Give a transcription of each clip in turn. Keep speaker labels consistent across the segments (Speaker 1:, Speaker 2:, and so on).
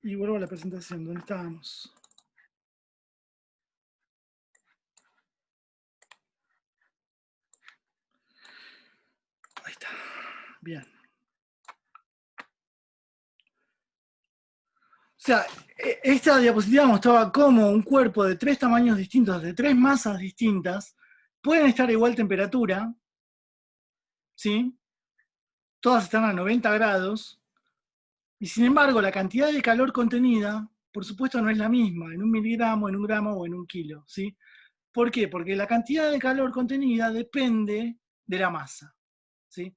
Speaker 1: Y vuelvo a la presentación, ¿dónde estábamos? Ahí está. Bien. O sea, esta diapositiva mostraba cómo un cuerpo de 3 tamaños distintos, de 3 masas distintas, pueden estar a igual temperatura, ¿sí? Todas están a 90 grados, y sin embargo la cantidad de calor contenida, por supuesto, no es la misma, en un miligramo, en un gramo o en un kilo, ¿sí? ¿Por qué? Porque la cantidad de calor contenida depende de la masa, ¿sí?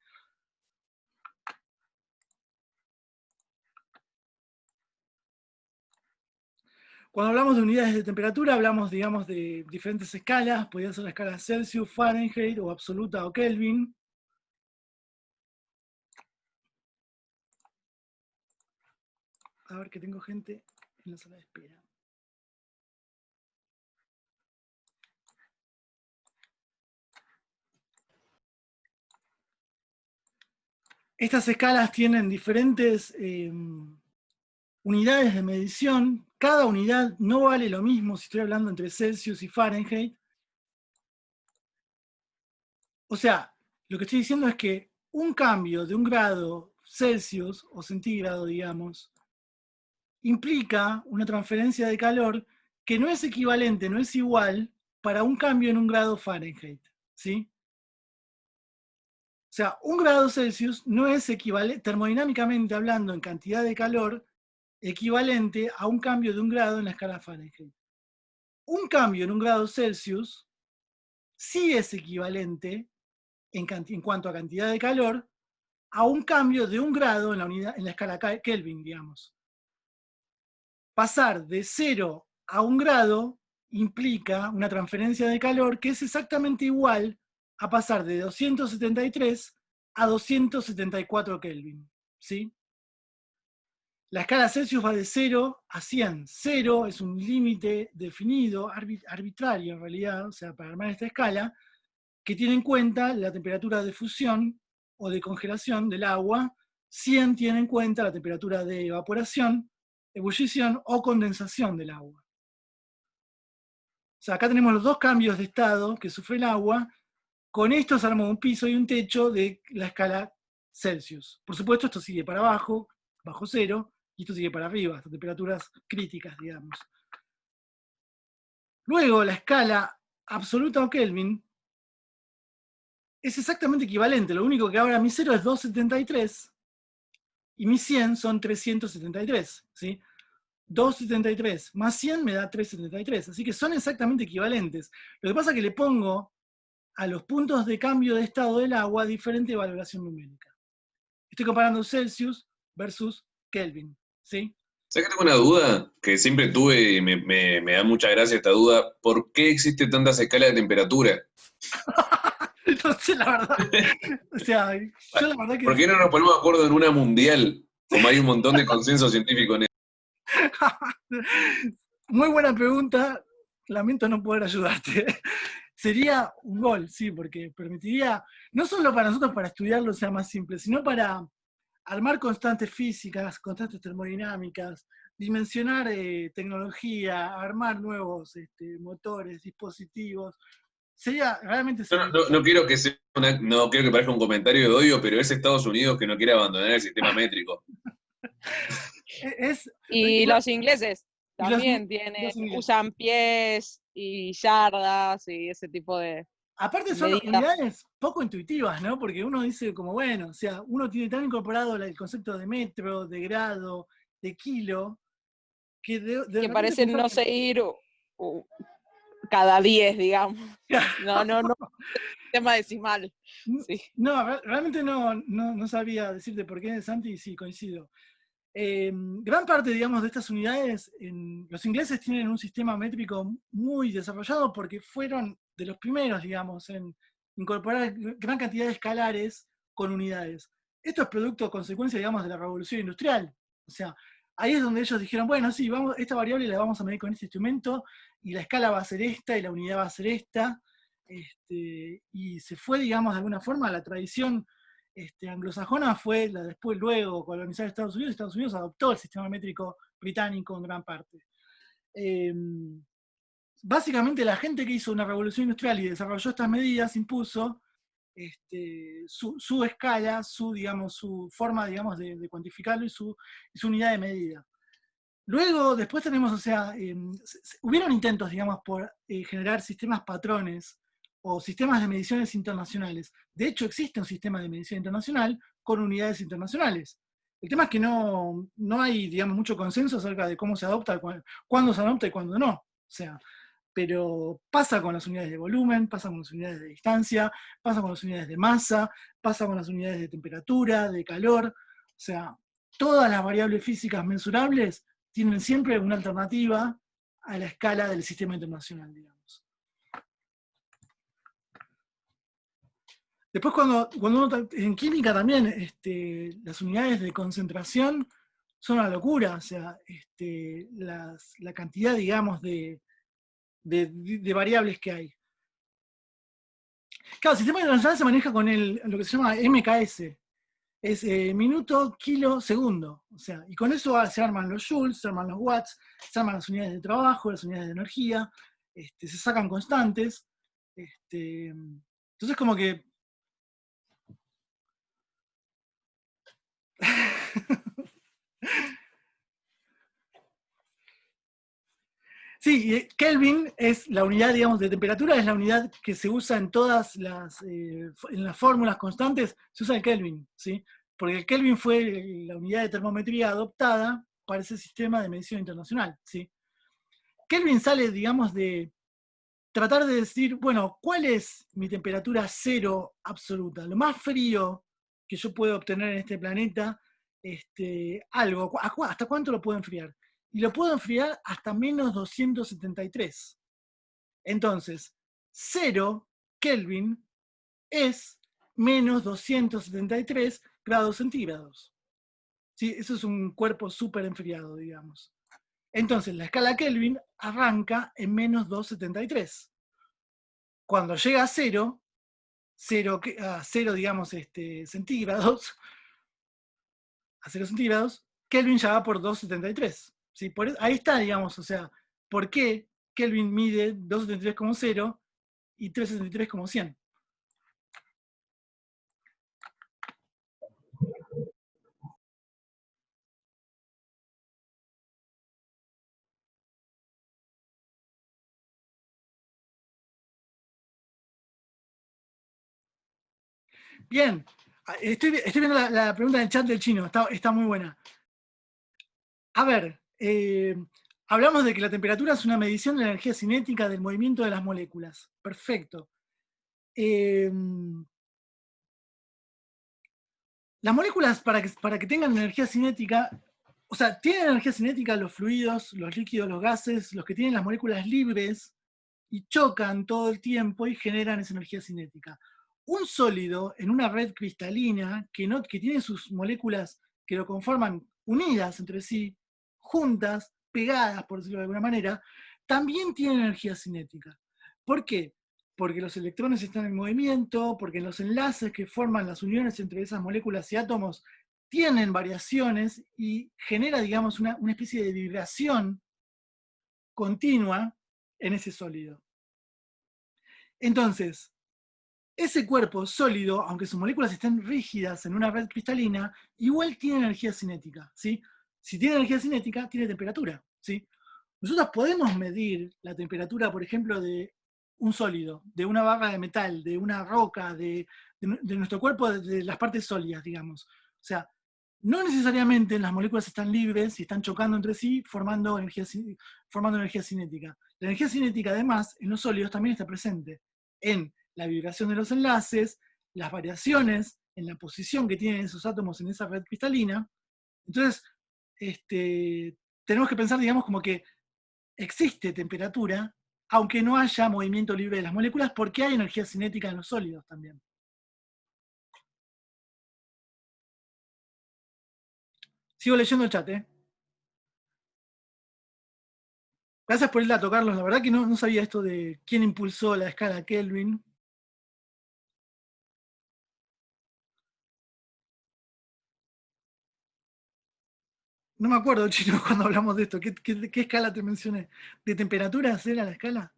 Speaker 1: Cuando hablamos de unidades de temperatura, hablamos, digamos, de diferentes escalas. Podría ser la escala Celsius, Fahrenheit, o absoluta, o Kelvin. A ver, que tengo gente en la sala de espera. Estas escalas tienen diferentes unidades de medición. Cada unidad no vale lo mismo si estoy hablando entre Celsius y Fahrenheit. O sea, lo que estoy diciendo es que un cambio de un grado Celsius o centígrado, digamos, implica una transferencia de calor que no es equivalente, no es igual para un cambio en un grado Fahrenheit, ¿sí? O sea, un grado Celsius no es equivalente, termodinámicamente hablando, en cantidad de calor, equivalente a un cambio de un grado en la escala Fahrenheit. Un cambio en un grado Celsius sí es equivalente en cuanto a cantidad de calor a un cambio de un grado en la, unidad, en la escala Kelvin, digamos. Pasar de 0 a 1 grado implica una transferencia de calor que es exactamente igual a pasar de 273 a 274 Kelvin, ¿sí? La escala Celsius va de 0 a 100. 0 es un límite definido, arbitrario en realidad, o sea, para armar esta escala, que tiene en cuenta la temperatura de fusión o de congelación del agua. 100 tiene en cuenta la temperatura de evaporación, ebullición o condensación del agua. O sea, acá tenemos los dos cambios de estado que sufre el agua. Con esto se arma un piso y un techo de la escala Celsius. Por supuesto, esto sigue para abajo, bajo cero, y esto sigue para arriba, hasta temperaturas críticas, digamos. Luego, la escala absoluta o Kelvin es exactamente equivalente. Lo único que ahora mi 0 es 273 y mi 100 son 373, ¿sí? 273 más 100 me da 373, así que son exactamente equivalentes. Lo que pasa es que le pongo a los puntos de cambio de estado del agua diferente valoración numérica. Estoy comparando Celsius versus Kelvin, ¿sí?
Speaker 2: ¿Sabes que tengo una duda que siempre tuve y me da mucha gracia esta duda? ¿Por qué existen tantas escalas de temperatura?
Speaker 1: No sé, la verdad. O sea, yo la verdad
Speaker 2: ¿Por
Speaker 1: que...
Speaker 2: qué no nos ponemos de acuerdo en una mundial? Como hay un montón de consenso científico en eso.
Speaker 1: Muy buena pregunta. Lamento no poder ayudarte. Sería un gol, sí, porque permitiría, no solo para nosotros para estudiarlo sea más simple, sino para armar constantes físicas, constantes termodinámicas, dimensionar tecnología, armar nuevos motores, dispositivos. Realmente sería...
Speaker 2: No quiero que sea no quiero que parezca un comentario de odio, pero es Estados Unidos que no quiere abandonar el sistema métrico.
Speaker 1: Es,
Speaker 3: Y los ingleses
Speaker 1: y los
Speaker 3: también tienen,
Speaker 1: ingleses.
Speaker 3: usan pies y yardas y ese tipo de
Speaker 1: Aparte son
Speaker 3: medidas.
Speaker 1: unidades poco intuitivas, ¿no? Porque uno dice como, bueno, o sea, uno tiene tan incorporado el concepto de metro, de grado, de kilo, que de
Speaker 3: Que
Speaker 1: repente
Speaker 3: parecen
Speaker 1: pensar
Speaker 3: no
Speaker 1: que...
Speaker 3: seguir cada 10, digamos. No, tema decimal. Sí.
Speaker 1: No, realmente no sabía decirte por qué, Santi, y sí, coincido. Gran parte, digamos, de estas unidades, los ingleses tienen un sistema métrico muy desarrollado porque fueron de los primeros, digamos, en incorporar gran cantidad de escalares con unidades. Esto es producto, consecuencia, digamos, de la revolución industrial. O sea, ahí es donde ellos dijeron, bueno, sí, esta variable la vamos a medir con este instrumento y la escala va a ser esta y la unidad va a ser esta. Y se fue, digamos, de alguna forma a la tradición anglosajona fue después, luego, colonizar Estados Unidos adoptó el sistema métrico británico en gran parte. Básicamente la gente que hizo una revolución industrial y desarrolló estas medidas impuso su escala, su forma, digamos, de cuantificarlo y su unidad de medida. Luego, después tenemos, o sea, hubieron intentos, digamos, por generar sistemas patrones o sistemas de mediciones internacionales. De hecho, existe un sistema de medición internacional con unidades internacionales. El tema es que no hay, digamos, mucho consenso acerca de cómo se adopta, cuándo se adopta y cuándo no. O sea, pero pasa con las unidades de volumen, pasa con las unidades de distancia, pasa con las unidades de masa, pasa con las unidades de temperatura, de calor. O sea, todas las variables físicas mensurables tienen siempre una alternativa a la escala del sistema internacional, digamos. Después cuando uno, en química también, las unidades de concentración son una locura, o sea, la cantidad, digamos, de variables que hay. Claro, el sistema internacional se maneja con lo que se llama MKS, es minuto, kilo, segundo. O sea, y con eso se arman los joules, se arman los watts, se arman las unidades de trabajo, las unidades de energía, se sacan constantes. Entonces como que... Sí, Kelvin es la unidad, digamos, de temperatura, es la unidad que se usa en todas en las fórmulas constantes, se usa el Kelvin, ¿sí? Porque el Kelvin fue la unidad de termometría adoptada para ese sistema de medición internacional, ¿sí? Kelvin sale, digamos, de tratar de decir, bueno, ¿cuál es mi temperatura cero absoluta? Lo más frío que yo puedo obtener en este planeta, ¿hasta cuánto lo puedo enfriar? Y lo puedo enfriar hasta menos 273. Entonces, 0 Kelvin es menos 273 grados centígrados. ¿Sí? Eso es un cuerpo súper enfriado, digamos. Entonces, la escala Kelvin arranca en menos 273. Cuando llega a 0, digamos, centígrados, a 0 centígrados, Kelvin ya va por 273. ¿Sí? Ahí está, digamos, o sea, ¿por qué Kelvin mide 273 como 0 y 373 como 100? Bien, estoy viendo la pregunta en el chat del chino, está muy buena. A ver, hablamos de que la temperatura es una medición de la energía cinética del movimiento de las moléculas. Perfecto. Las moléculas, para que tengan energía cinética, o sea, tienen energía cinética los fluidos, los líquidos, los gases, los que tienen las moléculas libres, y chocan todo el tiempo y generan esa energía cinética. Un sólido en una red cristalina que tiene sus moléculas que lo conforman unidas entre sí, juntas, pegadas, por decirlo de alguna manera, también tiene energía cinética. ¿Por qué? Porque los electrones están en movimiento, porque los enlaces que forman las uniones entre esas moléculas y átomos tienen variaciones y genera, digamos, una especie de vibración continua en ese sólido. Entonces, ese cuerpo sólido, aunque sus moléculas estén rígidas en una red cristalina, igual tiene energía cinética, ¿sí? Si tiene energía cinética, tiene temperatura, ¿sí? Nosotros podemos medir la temperatura, por ejemplo, de un sólido, de una barra de metal, de una roca, de nuestro cuerpo, de las partes sólidas, digamos. O sea, no necesariamente las moléculas están libres y están chocando entre sí, formando energía cinética. La energía cinética, además, en los sólidos también está presente en la vibración de los enlaces, las variaciones en la posición que tienen esos átomos en esa red cristalina. Entonces, tenemos que pensar, digamos, como que existe temperatura, aunque no haya movimiento libre de las moléculas, porque hay energía cinética en los sólidos también. Sigo leyendo el chat, ¿eh? Gracias por el dato, Carlos. La verdad que no sabía esto de quién impulsó la escala Kelvin. No me acuerdo, Chino, cuando hablamos de esto. ¿Qué escala te mencioné? ¿De temperaturas era la escala?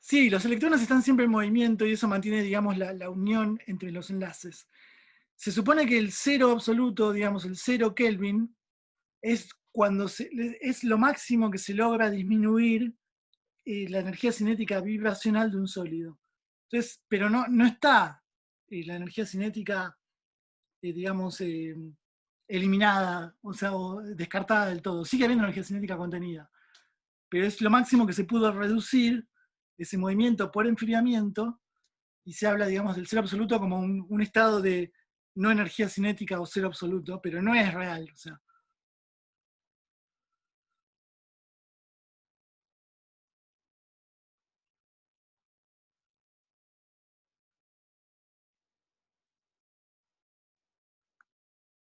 Speaker 1: Sí, los electrones están siempre en movimiento y eso mantiene, digamos, la unión entre los enlaces. Se supone que el cero absoluto, digamos, el 0 Kelvin, es es lo máximo que se logra disminuir la energía cinética vibracional de un sólido. Entonces, pero no está la energía cinética, digamos, eliminada, o sea, o descartada del todo. Sigue habiendo energía cinética contenida, pero es lo máximo que se pudo reducir ese movimiento por enfriamiento, y se habla, digamos, del cero absoluto como un estado de no energía cinética o cero absoluto, pero no es real, o sea.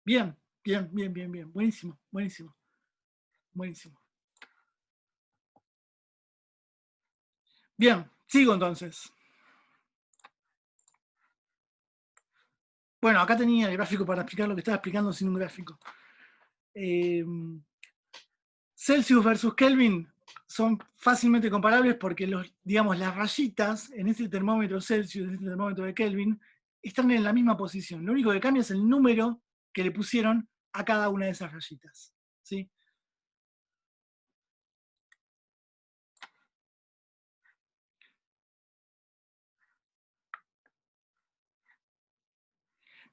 Speaker 1: Bien, bien. Buenísimo, buenísimo, buenísimo. Bien, sigo entonces. Bueno, acá tenía el gráfico para explicar lo que estaba explicando sin un gráfico. Celsius versus Kelvin son fácilmente comparables porque digamos, las rayitas en este termómetro Celsius, en este termómetro de Kelvin, están en la misma posición. Lo único que cambia es el número que le pusieron a cada una de esas rayitas. ¿Sí?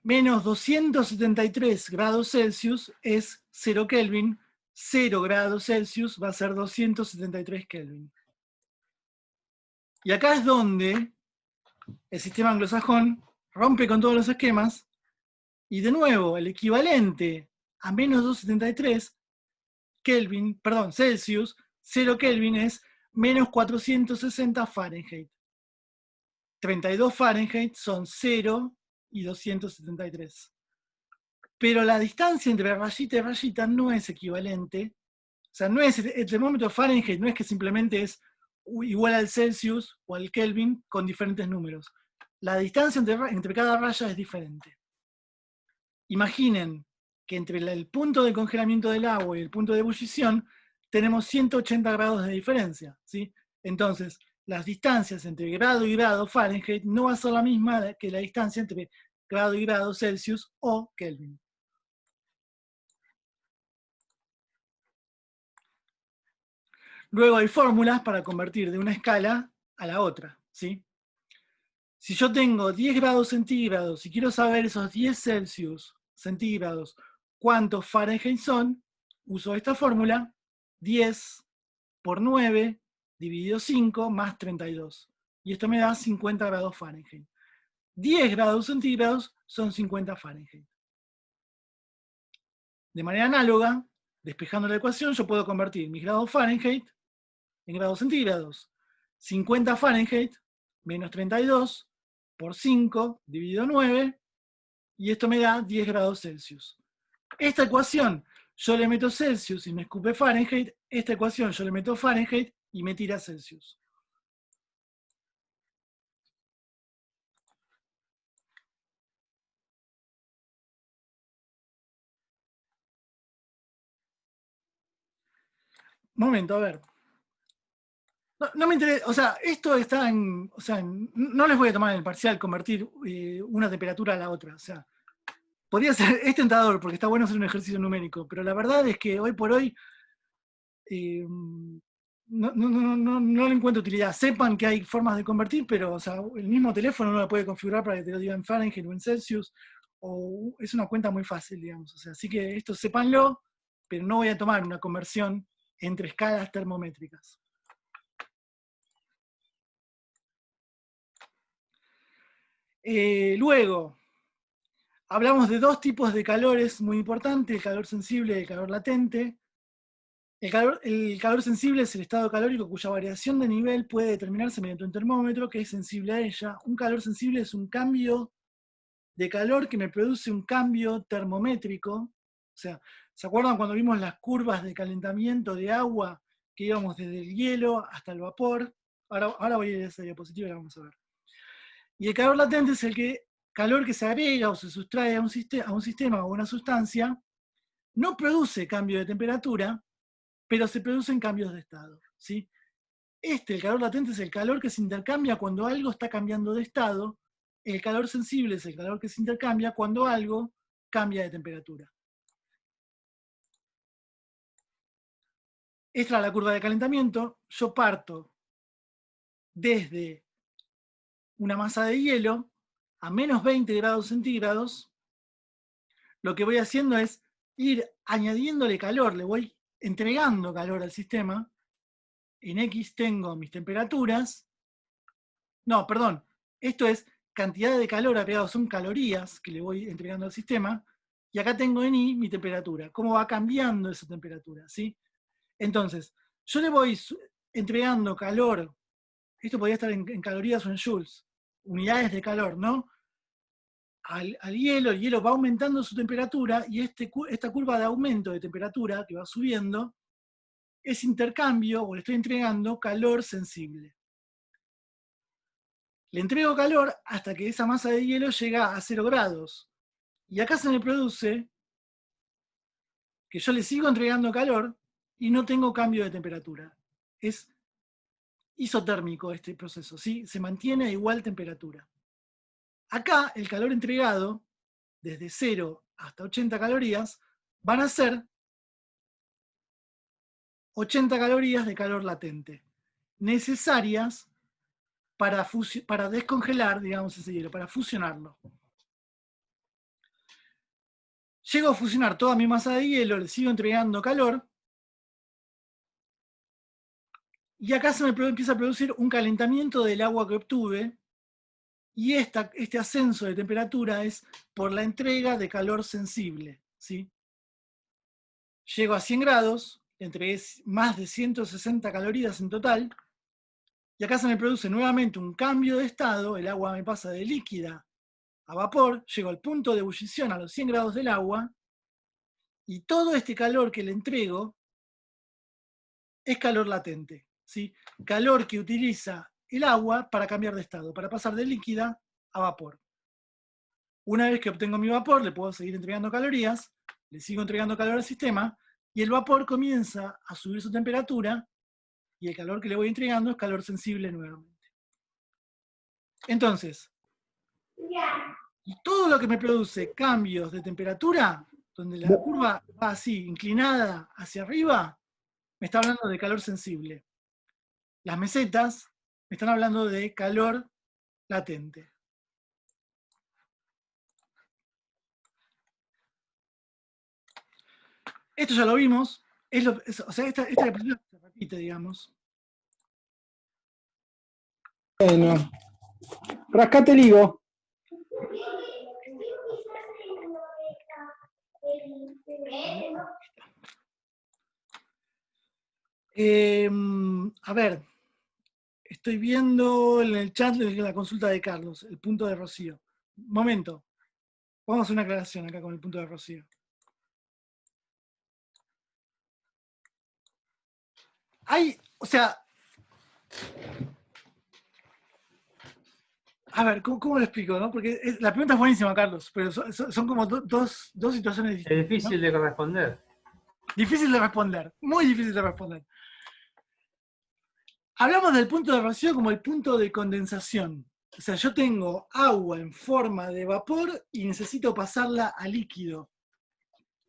Speaker 1: Menos 273 grados Celsius es 0 Kelvin, 0 grados Celsius va a ser 273 Kelvin. Y acá es donde el sistema anglosajón rompe con todos los esquemas, y de nuevo, el equivalente a menos 273 Kelvin, perdón, Celsius, 0 Kelvin es menos 460 Fahrenheit. 32 Fahrenheit son 0 y 273. Pero la distancia entre rayita y rayita no es equivalente. O sea, no es el termómetro Fahrenheit, no es que simplemente es igual al Celsius o al Kelvin con diferentes números. La distancia entre cada raya es diferente. Imaginen que entre el punto de congelamiento del agua y el punto de ebullición tenemos 180 grados de diferencia, ¿sí? Entonces, las distancias entre grado y grado Fahrenheit no va a ser la misma que la distancia entre grado y grado Celsius o Kelvin. Luego hay fórmulas para convertir de una escala a la otra, ¿sí? Si yo tengo 10 grados centígrados y quiero saber esos 10 Celsius centígrados cuántos Fahrenheit son, uso esta fórmula, 10 por 9 dividido 5 más 32. Y esto me da 50 grados Fahrenheit. 10 grados centígrados son 50 Fahrenheit. De manera análoga, despejando la ecuación, yo puedo convertir mis grados Fahrenheit en grados centígrados. 50 Fahrenheit menos 32 por 5 dividido 9, y esto me da 10 grados Celsius. Esta ecuación yo le meto Celsius y me escupe Fahrenheit, esta ecuación yo le meto Fahrenheit y me tira Celsius. Momento, a ver. No me interesa, o sea, esto está en, o sea, no les voy a tomar en el parcial convertir una temperatura a la otra, o sea, podría ser, es tentador porque está bueno hacer un ejercicio numérico, pero la verdad es que hoy por hoy no le encuentro utilidad. Sepan que hay formas de convertir, pero o sea, el mismo teléfono no lo puede configurar para que te lo diga en Fahrenheit o en Celsius, o es una cuenta muy fácil, digamos. O sea, así que esto sépanlo, pero no voy a tomar una conversión entre escalas termométricas. Luego, hablamos de dos tipos de calores muy importantes, el calor sensible y el calor latente. El calor sensible es el estado calórico cuya variación de nivel puede determinarse mediante un termómetro que es sensible a ella. Un calor sensible es un cambio de calor que me produce un cambio termométrico. O sea, ¿se acuerdan cuando vimos las curvas de calentamiento de agua que íbamos desde el hielo hasta el vapor? Ahora voy a ir a esa diapositiva y la vamos a ver. Y el calor latente es calor que se agrega o se sustrae a un sistema o a una sustancia, no produce cambio de temperatura, pero se producen cambios de estado, ¿sí? El calor latente es el calor que se intercambia cuando algo está cambiando de estado. El calor sensible es el calor que se intercambia cuando algo cambia de temperatura. Esta es la curva de calentamiento. Yo parto desde una masa de hielo a menos 20 grados centígrados. Lo que voy haciendo es ir añadiéndole calor, le voy entregando calor al sistema. En X tengo mis temperaturas. No, perdón. Esto es cantidad de calor agregado, son calorías que le voy entregando al sistema. Y acá tengo en Y mi temperatura. ¿Cómo va cambiando esa temperatura? ¿Sí? Entonces, yo le voy entregando calor. Esto podría estar en calorías o en joules. Unidades de calor, ¿no? Al hielo, el hielo va aumentando su temperatura y esta curva de aumento de temperatura que va subiendo es intercambio, o le estoy entregando calor sensible. Le entrego calor hasta que esa masa de hielo llega a 0 grados. Y acá se me produce que yo le sigo entregando calor y no tengo cambio de temperatura. Es isotérmico este proceso, ¿sí? Se mantiene a igual temperatura. Acá el calor entregado, desde 0 hasta 80 calorías, van a ser 80 calorías de calor latente, necesarias para descongelar, digamos, ese hielo, para fusionarlo. Llego a fusionar toda mi masa de hielo, le sigo entregando calor, y acá se me empieza a producir un calentamiento del agua que obtuve, y este ascenso de temperatura es por la entrega de calor sensible, ¿sí? Llego a 100 grados, le entregué más de 160 calorías en total, y acá se me produce nuevamente un cambio de estado, el agua me pasa de líquida a vapor, llego al punto de ebullición a los 100 grados del agua, y todo este calor que le entrego es calor latente, ¿sí? Calor que utiliza el agua para cambiar de estado, para pasar de líquida a vapor. Una vez que obtengo mi vapor, le puedo seguir entregando calorías, le sigo entregando calor al sistema, y el vapor comienza a subir su temperatura, y el calor que le voy entregando es calor sensible nuevamente. Entonces, todo lo que me produce cambios de temperatura, donde la curva va así, inclinada hacia arriba, me está hablando de calor sensible. Las mesetas me están hablando de calor latente. Esto ya lo vimos. O sea, esta diapositiva se repite, digamos.
Speaker 4: Bueno, rascate el higo.
Speaker 1: A ver, estoy viendo en el chat la consulta de Carlos, el punto de Rocío. Un momento. Vamos a hacer una aclaración acá con el punto de Rocío. O sea, a ver, ¿cómo lo explico? ¿No? Porque la pregunta es buenísima, Carlos, pero son como dos situaciones distintas.
Speaker 5: Es difícil, ¿no?, de responder.
Speaker 1: Difícil de responder, muy difícil de responder. Hablamos del punto de Rocío como el punto de condensación. O sea, yo tengo agua en forma de vapor y necesito pasarla a líquido.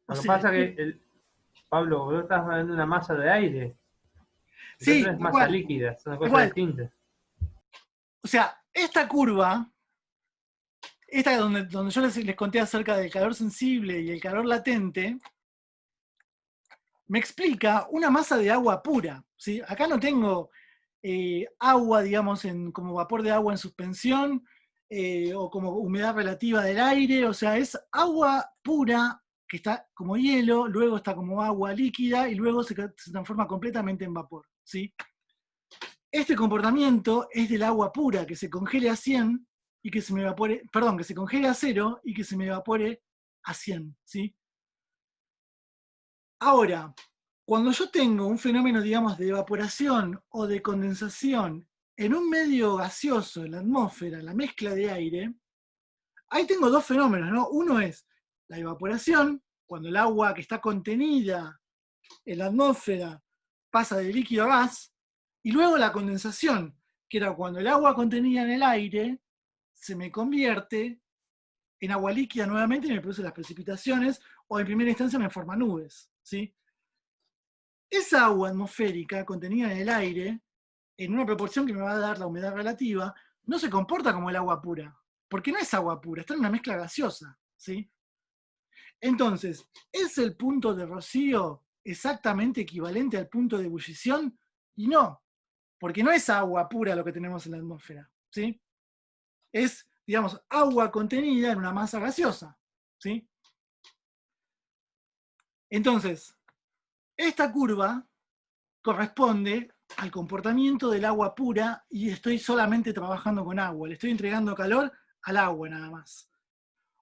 Speaker 5: Lo que pasa es que, Pablo, vos estás hablando de una masa de aire.
Speaker 1: Sí,
Speaker 5: es masa líquida, son cosas
Speaker 1: igual
Speaker 5: distintas.
Speaker 1: O sea, esta curva, esta donde yo les conté acerca del calor sensible y el calor latente, me explica una masa de agua pura, ¿sí? Acá no tengo agua, digamos, como vapor de agua en suspensión, o como humedad relativa del aire, o sea, es agua pura que está como hielo, luego está como agua líquida y luego se transforma completamente en vapor, ¿sí? Este comportamiento es del agua pura, que se congele a 100 y que se me evapore, perdón, que se congele a 0 y que se me evapore a 100, ¿sí? Ahora, cuando yo tengo un fenómeno, digamos, de evaporación o de condensación en un medio gaseoso, en la atmósfera, en la mezcla de aire, ahí tengo dos fenómenos, ¿no? Uno es la evaporación, cuando el agua que está contenida en la atmósfera pasa de líquido a gas, y luego la condensación, que era cuando el agua contenida en el aire se me convierte en agua líquida nuevamente y me produce las precipitaciones, o en primera instancia me forma nubes, ¿sí? Esa agua atmosférica contenida en el aire, en una proporción que me va a dar la humedad relativa, no se comporta como el agua pura, porque no es agua pura, está en una mezcla gaseosa, ¿sí? Entonces, ¿es el punto de rocío exactamente equivalente al punto de ebullición? Y no, porque no es agua pura lo que tenemos en la atmósfera, ¿sí? Es, digamos, agua contenida en una masa gaseosa, ¿sí? Entonces, esta curva corresponde al comportamiento del agua pura y estoy solamente trabajando con agua, le estoy entregando calor al agua nada más.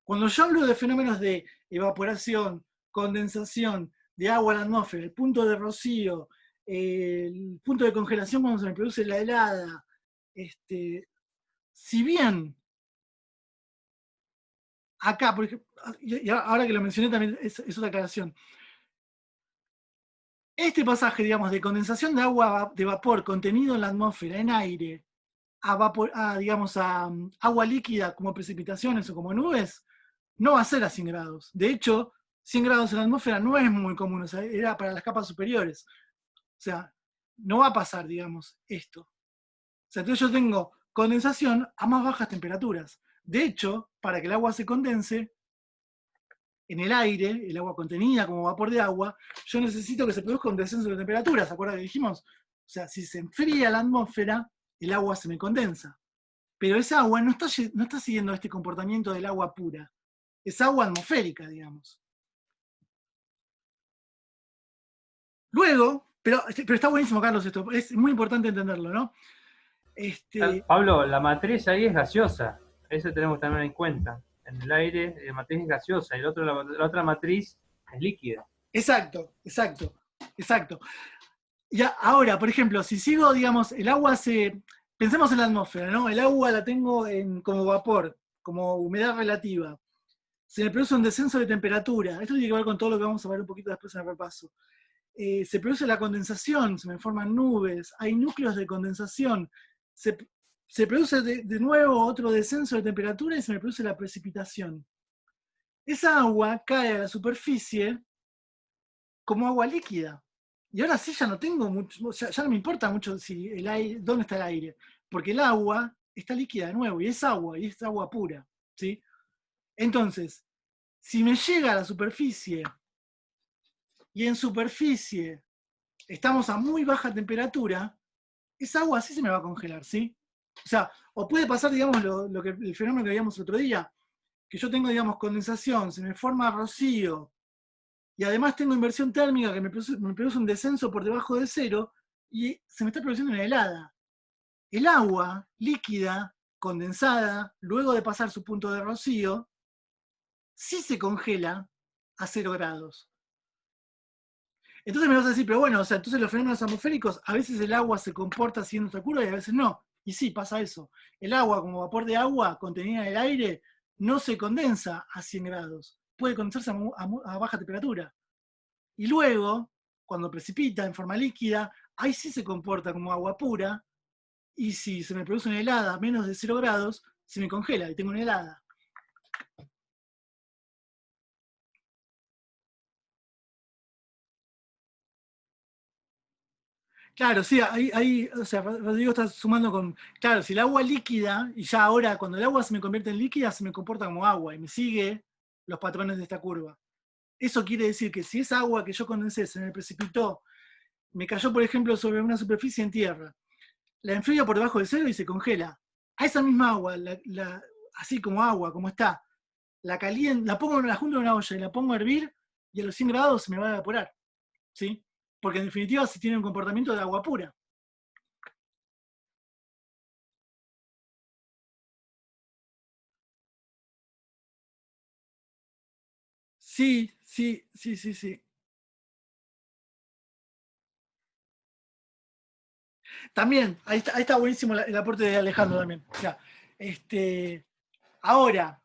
Speaker 1: Cuando yo hablo de fenómenos de evaporación, condensación de agua en la atmósfera, el punto de rocío, el punto de congelación cuando se me produce la helada, si bien acá, por ejemplo, y ahora que lo mencioné también es otra aclaración, este pasaje, digamos, de condensación de agua de vapor contenido en la atmósfera, en aire, digamos, a agua líquida como precipitaciones o como nubes, no va a ser a 100 grados. De hecho, 100 grados en la atmósfera no es muy común, o sea, era para las capas superiores. O sea, no va a pasar, digamos, esto. O sea, entonces yo tengo condensación a más bajas temperaturas. De hecho, para que el agua se condense, en el aire, el agua contenida como vapor de agua, yo necesito que se produzca un descenso de temperatura, ¿se acuerdan que dijimos? O sea, si se enfría la atmósfera, el agua se me condensa. Pero esa agua no está siguiendo este comportamiento del agua pura. Es agua atmosférica, digamos. Luego, pero está buenísimo, Carlos, esto, es muy importante entenderlo, ¿no?
Speaker 5: Pablo, la matriz ahí es gaseosa, eso tenemos que tener en cuenta. En el aire la matriz es gaseosa y la otra matriz es líquida.
Speaker 1: Exacto. Y ahora, por ejemplo, si sigo, digamos, el agua pensemos en la atmósfera, ¿no? El agua la tengo como vapor, como humedad relativa. Se me produce un descenso de temperatura. Esto tiene que ver con todo lo que vamos a ver un poquito después en el repaso. Se produce la condensación, se me forman nubes, hay núcleos de condensación. Se produce de nuevo otro descenso de temperatura y se me produce la precipitación. Esa agua cae a la superficie como agua líquida. Y ahora sí ya no tengo mucho, ya no me importa mucho si el aire, dónde está el aire, porque el agua está líquida de nuevo, y es agua pura, ¿sí? Entonces, si me llega a la superficie, y en superficie estamos a muy baja temperatura, esa agua sí se me va a congelar, ¿sí? O sea, o puede pasar, digamos, el fenómeno que veíamos el otro día, que yo tengo, digamos, condensación, se me forma rocío, y además tengo inversión térmica que me produce un descenso por debajo de cero y se me está produciendo una helada. El agua líquida, condensada, luego de pasar su punto de rocío, sí se congela a 0 grados. Entonces me vas a decir, pero bueno, o sea, entonces los fenómenos atmosféricos, a veces el agua se comporta siguiendo otra curva y a veces no. Y sí, pasa eso. El agua, como vapor de agua contenida en el aire, no se condensa a 100 grados. Puede condensarse a baja temperatura. Y luego, cuando precipita en forma líquida, ahí sí se comporta como agua pura, y si se me produce una helada a menos de 0 grados, se me congela y tengo una helada. Claro, sí, ahí, o sea, Rodrigo está sumando con, claro, si el agua líquida, y ya ahora cuando el agua se me convierte en líquida, se me comporta como agua y me sigue los patrones de esta curva. Eso quiere decir que si esa agua que yo condensé se me precipitó, me cayó, por ejemplo, sobre una superficie en tierra, la enfrío por debajo del cero y se congela. A esa misma agua, así como agua, como está, la caliento, la junto en una olla y la pongo a hervir, y a los 100 grados se me va a evaporar, ¿sí? Porque en definitiva se tiene un comportamiento de agua pura. Sí. También, ahí está buenísimo el aporte de Alejandro también. O sea, ahora,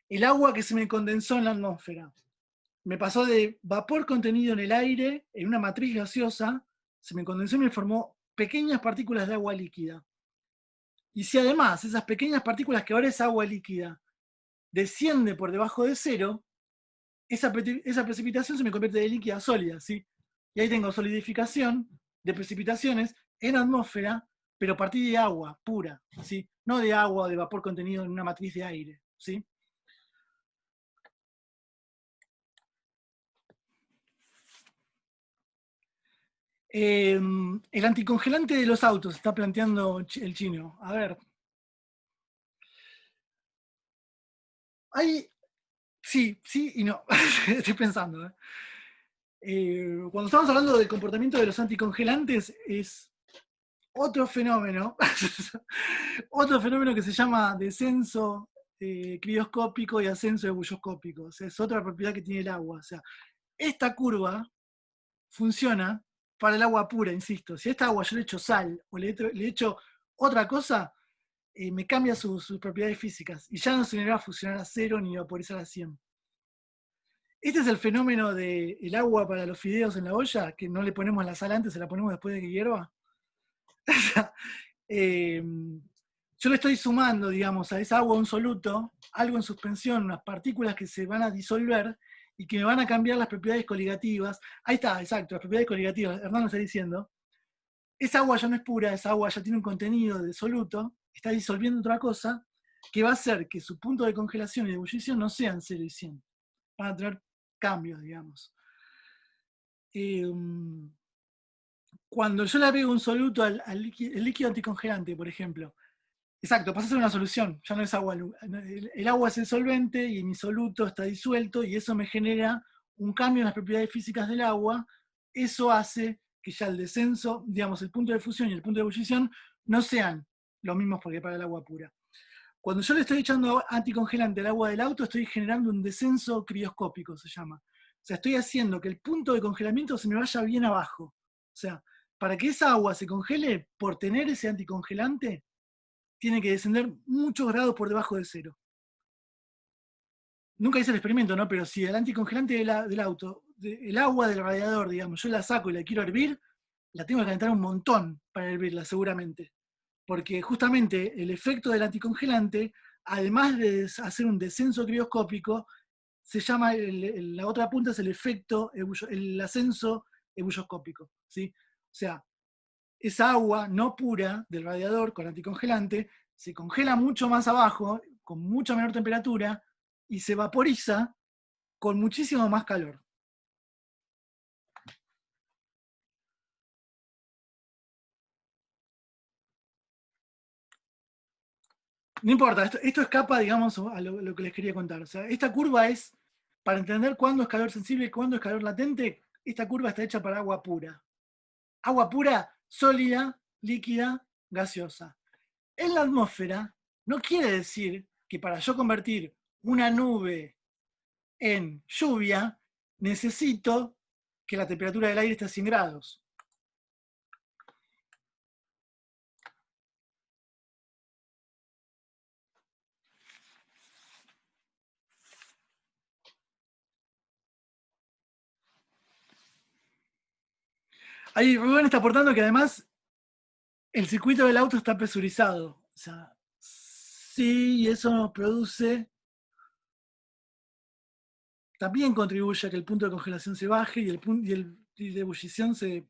Speaker 1: el agua que se me condensó en la atmósfera, me pasó de vapor contenido en el aire, en una matriz gaseosa, se me condensó y me formó pequeñas partículas de agua líquida. Y si además esas pequeñas partículas que ahora es agua líquida desciende por debajo de cero, esa precipitación se me convierte de líquida a sólida, ¿sí? Y ahí tengo solidificación de precipitaciones en atmósfera, pero a partir de agua pura, ¿sí? No de agua o de vapor contenido en una matriz de aire, ¿sí? El anticongelante de los autos, está planteando el chino. A ver. Sí y no. Estoy pensando. Cuando estamos hablando del comportamiento de los anticongelantes, es otro fenómeno. Otro fenómeno que se llama descenso crioscópico y ascenso ebulloscópico. O sea, es otra propiedad que tiene el agua. O sea, esta curva funciona para el agua pura, insisto. Si a esta agua yo le echo sal o le echo otra cosa, me cambia sus propiedades físicas y ya no se me va a fusionar a 0 ni vaporizar a 100. Este es el fenómeno del agua para los fideos en la olla, que no le ponemos la sal antes, se la ponemos después de que hierva. Yo le estoy sumando, digamos, a esa agua un soluto, algo en suspensión, unas partículas que se van a disolver y que me van a cambiar las propiedades coligativas. Ahí está, exacto, las propiedades coligativas, Hernán lo está diciendo. Esa agua ya no es pura, esa agua ya tiene un contenido de soluto, está disolviendo otra cosa, que va a hacer que su punto de congelación y de ebullición no sean 0 y 100. Van a tener cambios, digamos. Cuando yo le agrego un soluto al líquido anticongelante, por ejemplo, exacto, pasa a ser una solución, ya no es agua. El agua es el solvente y mi soluto está disuelto y eso me genera un cambio en las propiedades físicas del agua. Eso hace que ya el descenso, digamos, el punto de fusión y el punto de ebullición no sean los mismos porque para el agua pura. Cuando yo le estoy echando anticongelante al agua del auto, estoy generando un descenso crioscópico, se llama. O sea, estoy haciendo que el punto de congelamiento se me vaya bien abajo. O sea, para que esa agua se congele, por tener ese anticongelante, tiene que descender muchos grados por debajo de 0. Nunca hice el experimento, ¿no? Pero si el anticongelante del auto, el agua del radiador, digamos, yo la saco y la quiero hervir, la tengo que calentar un montón para hervirla, seguramente. Porque justamente el efecto del anticongelante, además de hacer un descenso crioscópico, se llama, la otra punta es el efecto, el ascenso ebulloscópico, ¿sí? O sea, esa agua no pura del radiador con anticongelante se congela mucho más abajo, con mucha menor temperatura, y se vaporiza con muchísimo más calor. No importa, esto escapa, digamos, a lo que les quería contar. O sea, esta curva es, para entender cuándo es calor sensible y cuándo es calor latente, esta curva está hecha para agua pura. Agua pura, sólida, líquida, gaseosa. En la atmósfera, no quiere decir que para yo convertir una nube en lluvia, necesito que la temperatura del aire esté a 100 grados. Ahí Rubén está aportando que además el circuito del auto está presurizado. O sea, sí, y eso nos produce, también contribuye a que el punto de congelación se baje y el de ebullición se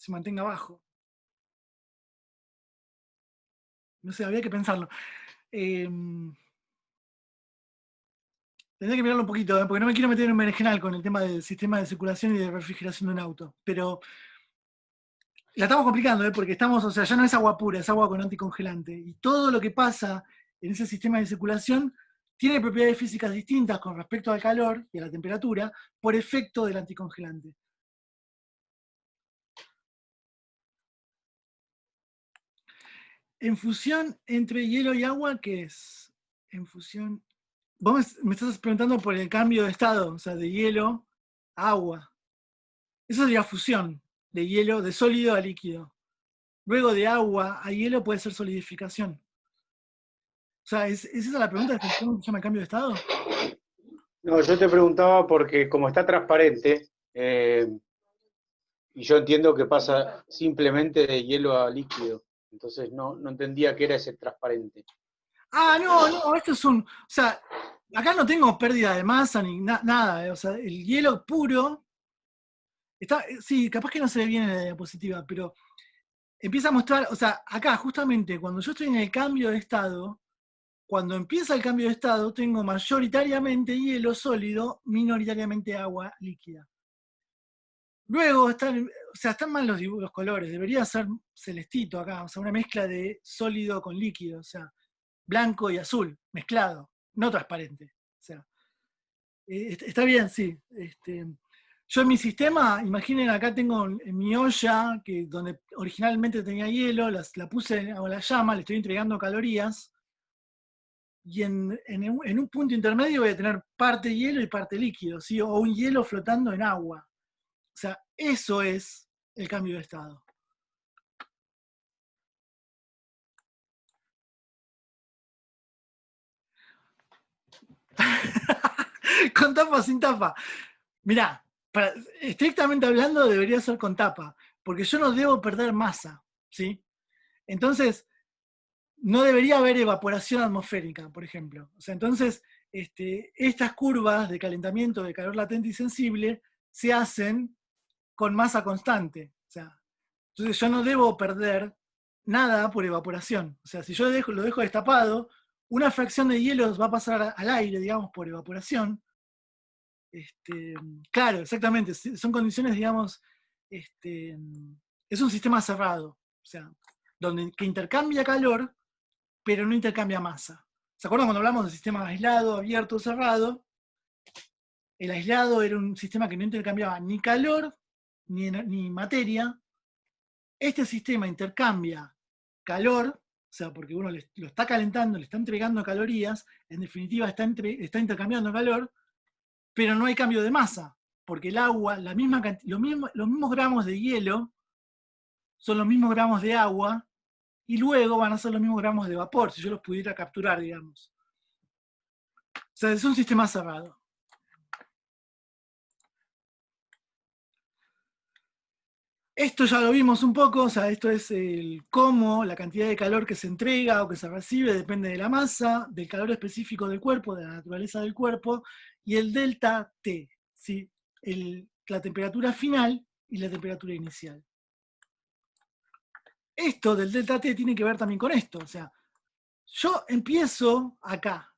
Speaker 1: mantenga bajo. No sé, había que pensarlo. Tendría que mirarlo un poquito, porque no me quiero meter en un berenjenal con el tema del sistema de circulación y de refrigeración de un auto. Pero la estamos complicando, porque estamos, o sea, ya no es agua pura, es agua con anticongelante. Y todo lo que pasa en ese sistema de circulación tiene propiedades físicas distintas con respecto al calor y a la temperatura por efecto del anticongelante. En fusión entre hielo y agua, ¿qué es? En fusión... Vos me estás preguntando por el cambio de estado, o sea, de hielo a agua. Eso sería fusión, de hielo, de sólido a líquido. luego de agua a hielo puede ser solidificación. O sea, ¿es esa la pregunta? ¿Cómo se llama el cambio de estado?
Speaker 4: No, yo te preguntaba porque como está transparente, y yo entiendo que pasa simplemente de hielo a líquido, entonces no entendía qué era ese transparente.
Speaker 1: Ah, no, esto es un... O sea, acá no tengo pérdida de masa ni nada. O sea, el hielo puro... sí, capaz que no se ve bien en la diapositiva, pero empieza a mostrar... O sea, acá justamente cuando yo estoy en el cambio de estado, cuando empieza el cambio de estado, tengo mayoritariamente hielo sólido, minoritariamente agua líquida. Luego están mal los colores, debería ser celestito acá, o sea, una mezcla de sólido con líquido, o sea, blanco y azul, mezclado, no transparente. O sea, está bien, sí. Yo en mi sistema, imaginen, acá tengo en mi olla, donde originalmente tenía hielo, la puse a la llama, le estoy entregando calorías, y en un punto intermedio voy a tener parte hielo y parte líquido, ¿sí? O un hielo flotando en agua. O sea, eso es el cambio de estado. Con tapa o sin tapa. Mirá, estrictamente hablando debería ser con tapa, porque yo no debo perder masa, ¿sí? Entonces, no debería haber evaporación atmosférica, por ejemplo. O sea, entonces, estas curvas de calentamiento, de calor latente y sensible, se hacen con masa constante. O sea, entonces yo no debo perder nada por evaporación. O sea, si yo lo dejo destapado, una fracción de hielo va a pasar al aire, digamos, por evaporación. Claro, exactamente. Son condiciones, digamos, es un sistema cerrado. O sea, que intercambia calor, pero no intercambia masa. ¿Se acuerdan cuando hablamos del sistema aislado, abierto, cerrado? El aislado era un sistema que no intercambiaba ni calor ni materia. Este sistema intercambia calor, o sea, porque uno lo está calentando, le está entregando calorías, en definitiva está intercambiando calor, pero no hay cambio de masa, porque el agua, los mismos gramos de hielo son los mismos gramos de agua, y luego van a ser los mismos gramos de vapor, si yo los pudiera capturar, digamos. O sea, es un sistema cerrado. Esto ya lo vimos un poco, o sea, esto es el cómo, la cantidad de calor que se entrega o que se recibe depende de la masa, del calor específico del cuerpo, de la naturaleza del cuerpo, y el delta T, ¿sí? La temperatura final y la temperatura inicial. Esto del delta T tiene que ver también con esto, o sea, yo empiezo acá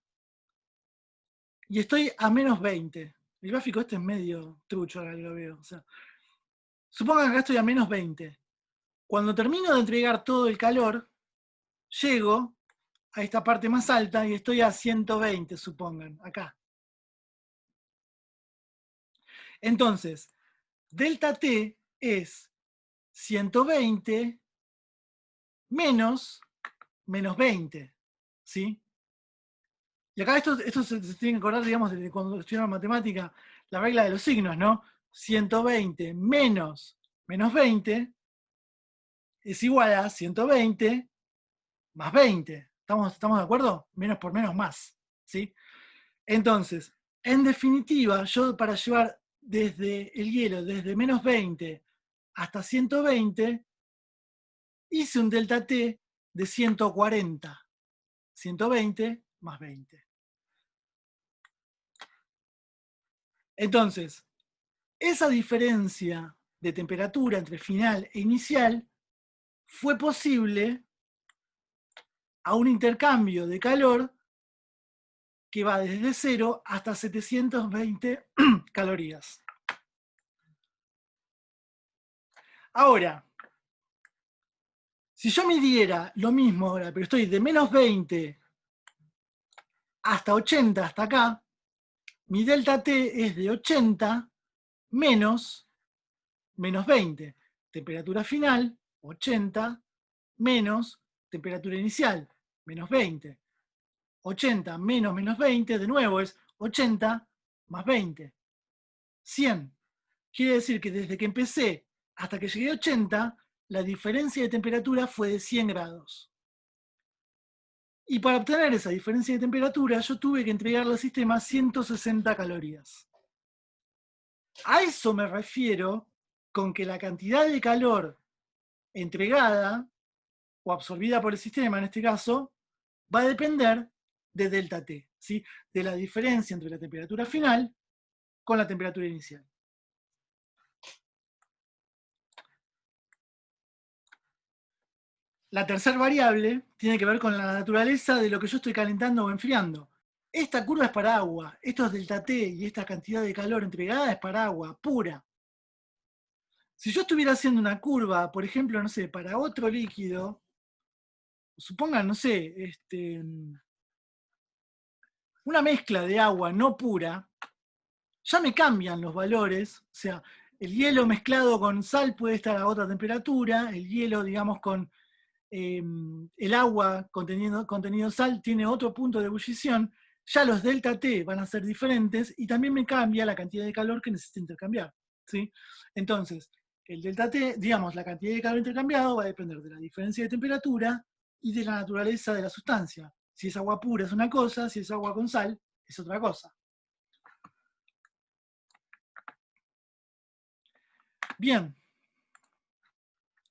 Speaker 1: y estoy a menos 20. El gráfico este es medio trucho ahora que lo veo, o sea, supongan que acá estoy a menos 20. Cuando termino de entregar todo el calor, llego a esta parte más alta y estoy a 120, supongan, acá. Entonces, delta T es 120 menos 20, ¿sí? Y acá esto se tiene que acordar, digamos, de cuando estudiaron matemática, la regla de los signos, ¿no? 120 menos 20 es igual a 120 más 20. ¿Estamos de acuerdo? Menos por menos más, ¿sí? Entonces, en definitiva, yo para llevar desde el hielo, desde menos 20 hasta 120, hice un delta T de 140. 120 más 20. Entonces, esa diferencia de temperatura entre final e inicial fue posible a un intercambio de calor que va desde 0 hasta 720 calorías. Ahora, si yo midiera lo mismo ahora, pero estoy de menos 20 hasta 80, hasta acá, mi delta T es de 80 menos 20. Temperatura final, 80, menos temperatura inicial, menos 20. 80 menos 20, de nuevo es 80 más 20. 100. Quiere decir que desde que empecé hasta que llegué a 80, la diferencia de temperatura fue de 100 grados. Y para obtener esa diferencia de temperatura, yo tuve que entregarle al sistema 160 calorías. A eso me refiero con que la cantidad de calor entregada o absorbida por el sistema, en este caso, va a depender de delta T, ¿sí? De la diferencia entre la temperatura final con la temperatura inicial. La tercera variable tiene que ver con la naturaleza de lo que yo estoy calentando o enfriando. Esta curva es para agua, esto es delta T y esta cantidad de calor entregada es para agua pura. Si yo estuviera haciendo una curva, por ejemplo, no sé, para otro líquido, supongan, no sé, una mezcla de agua no pura, ya me cambian los valores, o sea, el hielo mezclado con sal puede estar a otra temperatura, el hielo, digamos, con el agua contenido sal tiene otro punto de ebullición, ya los delta T van a ser diferentes y también me cambia la cantidad de calor que necesito intercambiar, ¿sí? Entonces, el delta T, digamos, la cantidad de calor intercambiado va a depender de la diferencia de temperatura y de la naturaleza de la sustancia. Si es agua pura es una cosa, si es agua con sal es otra cosa. Bien.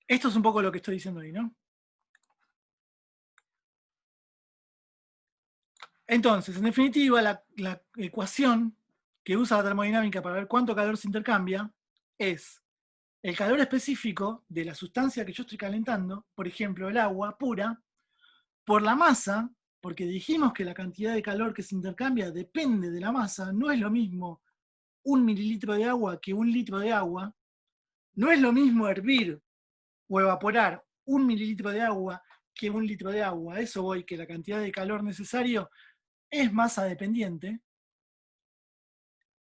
Speaker 1: Esto es un poco lo que estoy diciendo ahí, ¿no? Entonces, en definitiva, la ecuación que usa la termodinámica para ver cuánto calor se intercambia es el calor específico de la sustancia que yo estoy calentando, por ejemplo, el agua pura, por la masa, porque dijimos que la cantidad de calor que se intercambia depende de la masa, no es lo mismo 1 mililitro de agua que 1 litro de agua, no es lo mismo hervir o evaporar 1 mililitro de agua que 1 litro de agua, a eso voy, que la cantidad de calor necesario es masa dependiente.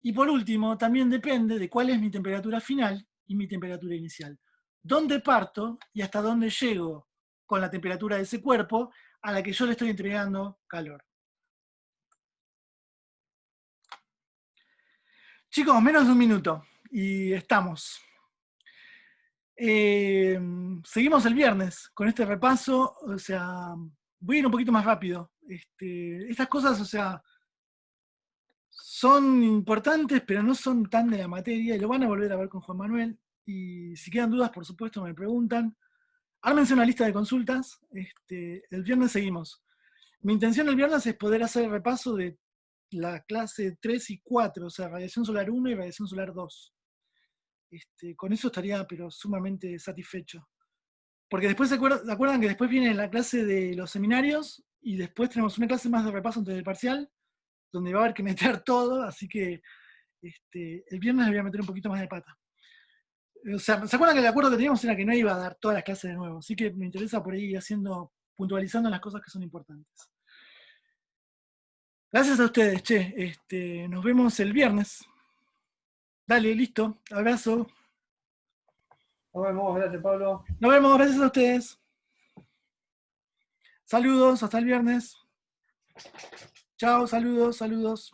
Speaker 1: Y por último, también depende de cuál es mi temperatura final y mi temperatura inicial. ¿Dónde parto y hasta dónde llego con la temperatura de ese cuerpo a la que yo le estoy entregando calor? Chicos, menos de un minuto y estamos. Seguimos el viernes con este repaso, o sea, voy a ir un poquito más rápido. Estas cosas, o sea, son importantes, pero no son tan de la materia, y lo van a volver a ver con Juan Manuel, y si quedan dudas, por supuesto, me preguntan. Ármense una lista de consultas, el viernes seguimos. Mi intención el viernes es poder hacer el repaso de la clase 3 y 4, o sea, radiación solar 1 y radiación solar 2. Con eso estaría, pero sumamente satisfecho. Porque después se acuerdan que después viene la clase de los seminarios, y después tenemos una clase más de repaso antes del parcial, donde va a haber que meter todo, así que el viernes le voy a meter un poquito más de pata. O sea, ¿se acuerdan que el acuerdo que teníamos era que no iba a dar todas las clases de nuevo? Así que me interesa por ahí puntualizando las cosas que son importantes. Gracias a ustedes, che. Nos vemos el viernes. Dale, listo. Abrazo.
Speaker 5: Nos vemos, gracias Pablo.
Speaker 1: Nos vemos, gracias a ustedes. Saludos, hasta el viernes. Chao, saludos, saludos.